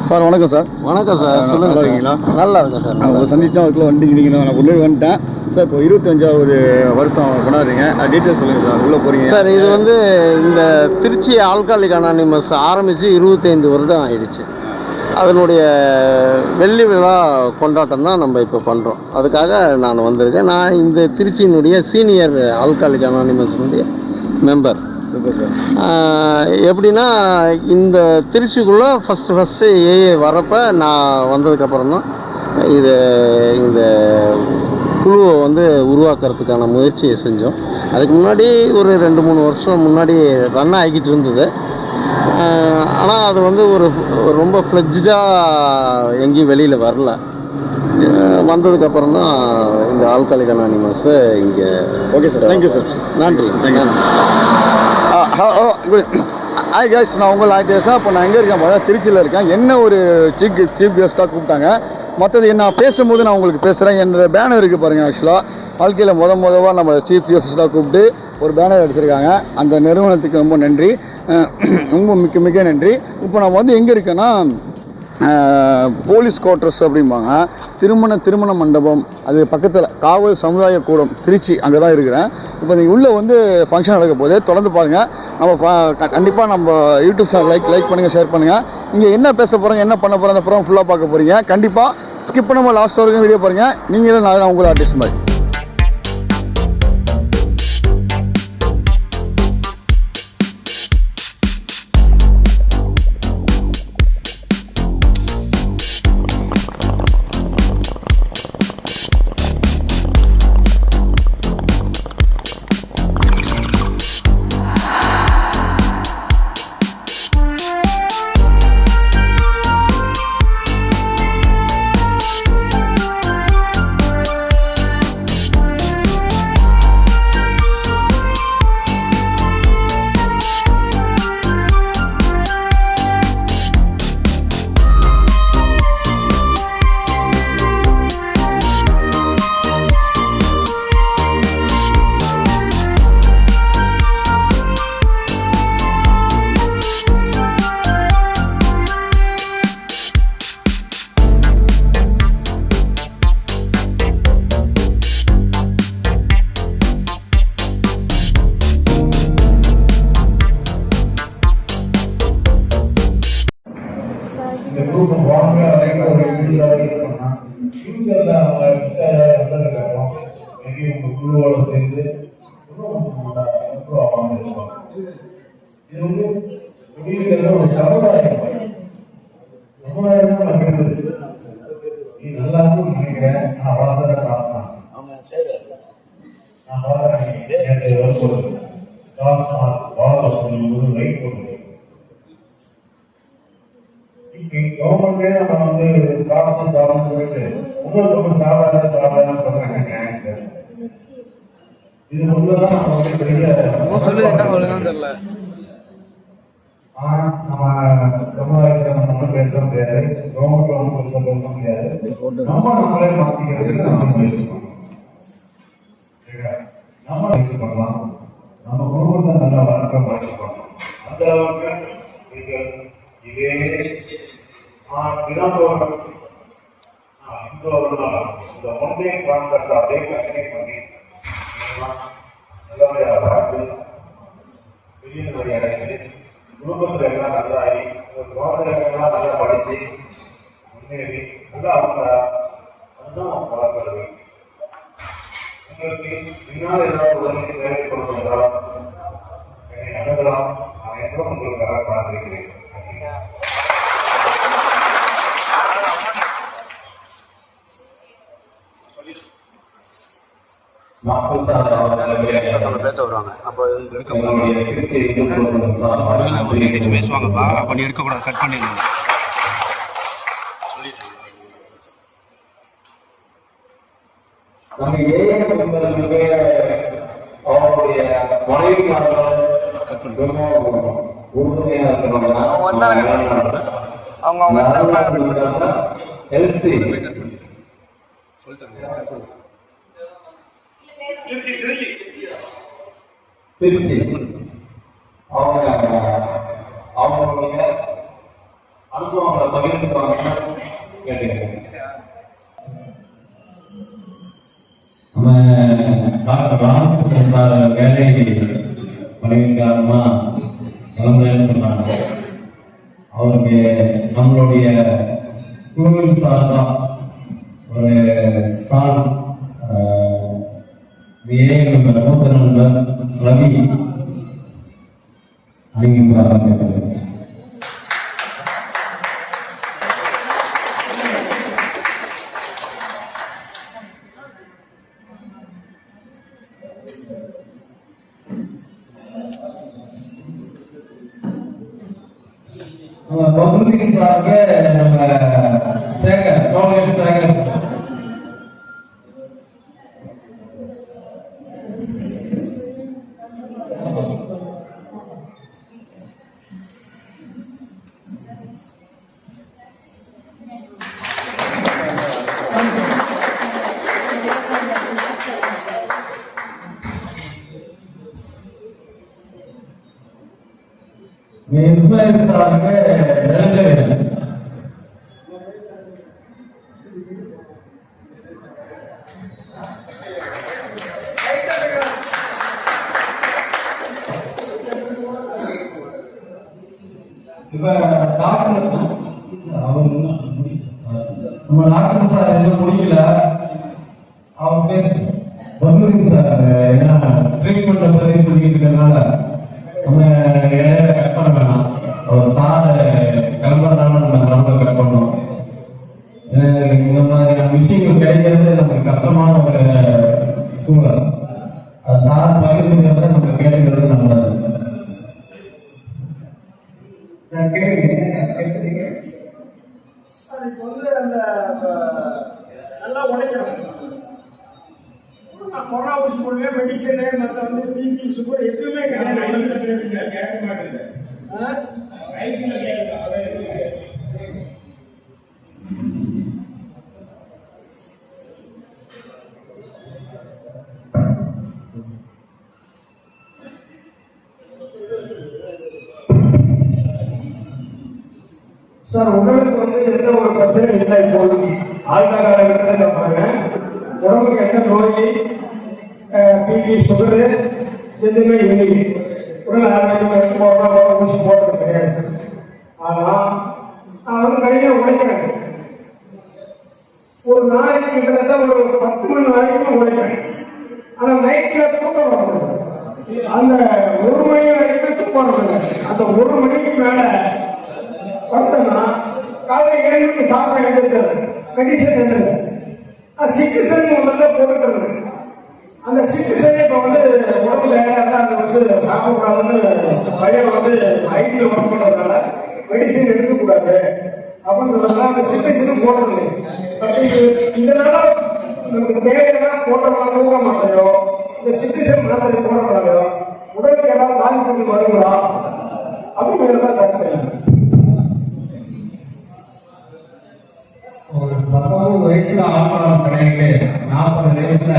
Sir வணக்கம் sir. வணக்கம் sir. சொல்லுங்கள். நல்லா இருக்கீங்களா? நல்லா இருக்கேன் சார். நான் உங்களை சந்திச்சா அதுக்குள்ளே வந்துட்டீங்க. நான் உள்ளே வந்துட்டேன் சார். இப்போ 25வது வருஷம் கொண்டாடுறீங்க. டீட்டெயில்ஸ் சொல்லுங்கள் சார். உள்ளே போகிறீங்க சார். இது வந்து இந்த திருச்சி ஆல்காலிக் அனானிமஸ் ஆரம்பித்து 25 வருடம் ஆயிடுச்சு. அதனுடைய வெள்ளி விழா கொண்டாட்டம் தான் நம்ம இப்போ பண்ணுறோம். அதுக்காக நான் வந்திருக்கேன். நான் இந்த திருச்சியினுடைய சீனியர் ஆல்காலிக் அனானிமஸ்னுடைய மெம்பர். எப்படின்னா இந்த திருச்சிக்குள்ளே ஃபஸ்ட்டு ஏஏ வரப்போ நான் வந்ததுக்கப்புறம் தான் இந்த குழுவை வந்து உருவாக்குறதுக்கான முயற்சியை செஞ்சோம். அதுக்கு முன்னாடி ஒரு 2-3 வருஷம் முன்னாடி ரன் ஆகிக்கிட்டு இருந்தது. ஆனால் அது வந்து ரொம்ப ஃப்ளெட்ஜாக எங்கேயும் வெளியில் வரல. வந்ததுக்கப்புறம் தான் இந்த ஆல்காலிக் அனானிமஸை இங்கே. Okay sir, thank you sir. நன்றி. ஹாய் கைஸ், நான் உங்கள் ஆக்டர்ஸாக. இப்போ நான் எங்கே இருக்கேன் பார்த்தா திருச்சியில் இருக்கேன். என்ன ஒரு சீஃப் கெஸ்ட்டாக கூப்பிட்டாங்க. மற்றது நான் பேசும்போது நான் உங்களுக்கு பேசுகிறேன். என்னோடய பேனர் இருக்குது பாருங்கள். ஆக்சுவலாக வாழ்க்கையில் முதல்ல நம்ம சீஃப் கெஸ்ட்டாக கூப்பிட்டு ஒரு பேனர் அடிச்சிருக்காங்க. அந்த நிறுவனத்துக்கு ரொம்ப நன்றி, ரொம்ப மிக்க நன்றி. இப்போ நம்ம வந்து எங்கே இருக்கேன்னா போலீஸ் குவார்ட்டர்ஸ் அப்படிம்பாங்க. திருமண மண்டபம், அது பக்கத்தில் காவல் சமுதாய கூடம் திருச்சி, அங்கே தான் இருக்கிறேன். இப்போ நீங்கள் உள்ளே வந்து ஃபங்க்ஷன் நடக்க போது தொடர்ந்து பாருங்கள். நம்ம கண்டிப்பாக நம்ம யூடியூப் சேனல் லைக் பண்ணுங்கள், ஷேர் பண்ணுங்கள். இங்கே என்ன பேச போகிறோங்க, என்ன பண்ண போகிறோம், அந்த ப்ரோக்ராம் ஃபுல்லாக பார்க்க போகிறீங்க. கண்டிப்பாக ஸ்கிப் பண்ணாமல் லாஸ்ட் வரைக்கும் வீடியோ பாருங்கள். நீங்களும் நான் உங்களை ஆர்டிஸ்ட் மாதிரி. ஃபியூச்சர்ல அவங்க வந்ததுக்கப்புறம் மேபி உங்க குழுவோட சேர்ந்து இது வந்து ஒரு சமுதாயம் நீ நல்லா இருக்கும்னு நினைக்கிறேன். நான் வாசல காசு தான் நான் லைட் போட்டு கவர்மெண்டே நம்ம வந்து சாப்பிட்டு சொல்லிட்டு உங்களுக்கு சாப்பிடாத சொல்றாங்க. இது முன்னதான் நம்ம வந்து பெரிய தெரியல. நம்ம சமுதாயத்தை நம்ம ஒன்றும் பேச முடியாது, கவர்மெண்ட் ஒன்றும் பேச முடியாது. நம்மளே மாற்றிக்கிறதுக்கு நம்ம முயற்சி பண்ணலாம். நம்ம முயற்சி பண்ணலாம். நம்ம குடும்பத்தை நல்லா வளர்க்க முயற்சி பண்ணலாம். அந்த அளவுக்கு நீங்கள் இதே இந்த ஒன்றே கான்செப்ட் அப்படியே கண்டினியூ பண்ணி நல்லபடியாக பார்த்து வெளியே அடைந்து குடும்பத்தில் எல்லாம் நல்லாகி ஒரு குழந்தைகள்லாம் நல்லா படிச்சு முன்னேறி நல்லா அவங்க அதுதான் அவங்க வளர்க்கிறது. உங்களுக்கு பின்னால் ஏதாவது உதவி தேவைப்படுவதால் என்னை அணுகலாம். நான் என்றும் உங்களுக்காக காத்திருக்கிறேன். பேச வருவாங்க. அப்போ பேசுவாங்கப்பா. அப்ப இருக்கக்கூடாது, கட் பண்ணிடுங்க. அவருடைய மனைவிமார்கள் உறுதுணையாக இருக்கணும்னா அவங்க எல்சி திருச்சி அவங்களுடைய அனுபவங்களை பகிர்ந்துக்குவாங்க கேட்டுக்கிறேன். நம்ம டாக்டர் ராமகிருஷ்ணன் சார் வேலை பணிக்காரமா வளர்ந்தேன்னு சொன்னாங்க. அவருக்கு நம்மளுடைய குழுவின் சார்பாக ஒரு சார் மூத்த நண்பர் ரவி அறிவிப்பார்கள். பகுதியின் சார்பாக நம்ம சேகர் டோலர் சேகர் இஸ்மாயில் சாருக்கு நினைஞ்சவர். இப்ப டாக்டர் நம்ம டாக்டர் சார் எதுவும் முடியல, அவங்க பேச பகுதிங் சார் என்ன ட்ரீட்மெண்ட் பத்தி சொல்லிட்டு இருக்கனால நம்ம இடையில கட் பண்ண வேணாம். அவர் சார் கிளம்புறதுனால நம்ம கிளம்ப கட் பண்ணோம். இந்த மாதிரியான விஷயங்கள் கிடைக்கிறது நமக்கு கஷ்டமான ஒரு சூழல். அது சார் பகிர்ந்துக்கிறத நம்ம கேட்டுக்கிறது நல்லது. நல்லா உழைக்கிறோம். கொரோனா ஊசி போடுங்க, மெடிசனு மற்ற வந்து பிபி சுகர் எதுவுமே கிடையாது. கேட்க மாட்டேங்குது. சார், உங்களுக்கு வந்து எந்த ஒரு பிரச்சனை இல்லை. இப்போது ஆழ்ந்த காலகட்டத்தில் பாருங்க, உடம்புக்கு எந்த நோய் பிபி சுகரு எதுவுமே இல்லை. உடல் ஆரோக்கியம் ஊசி போடுறது கிடையாது. ஆனால் நான் வந்து கடினம் உழைக்கிறேன். ஒரு நாளைக்கு கிட்டத்தட்ட ஒரு 10 மணி வரைக்கும் உழைக்கிறேன். ஆனால் நைட்டில் தூக்கம் வரணும். அந்த 1 மணி வரைக்கும் தூக்கம் வரணும். அந்த 1 மணிக்கு மேல படுத்தோம்னா காலையில் 7 மணிக்கு சாப்பிட எழுந்திருக்கிறது. மெடிசன் என்னது சிட்டிசன் முதல்ல போட்டுக்கிறது. அந்த சிட்டிசன் இப்போ வந்து உடம்புல அதை வந்து சாப்பிடக்கூடாதுன்னு பையன் வந்து ஐடியில் ஒர்க் பண்ணுறதுனால மெடிசன் எடுக்கக்கூடாது அப்படின்றதுனால அந்த சிட்டிசனும் போடுறது. இதனால நமக்கு தேவையான போட்டோம்னா தூங்க மாட்டேயோ, இந்த சிட்டிசன் மாதிரி போடுறதாலையோ உடலுக்கு ஏதாவது பாதிப்பு வருங்களா அப்படிங்கிறதான் சட்டம். ஒரு 19 வயசுல ஆழ்வாரம் கிடையாது. 40 வயசுல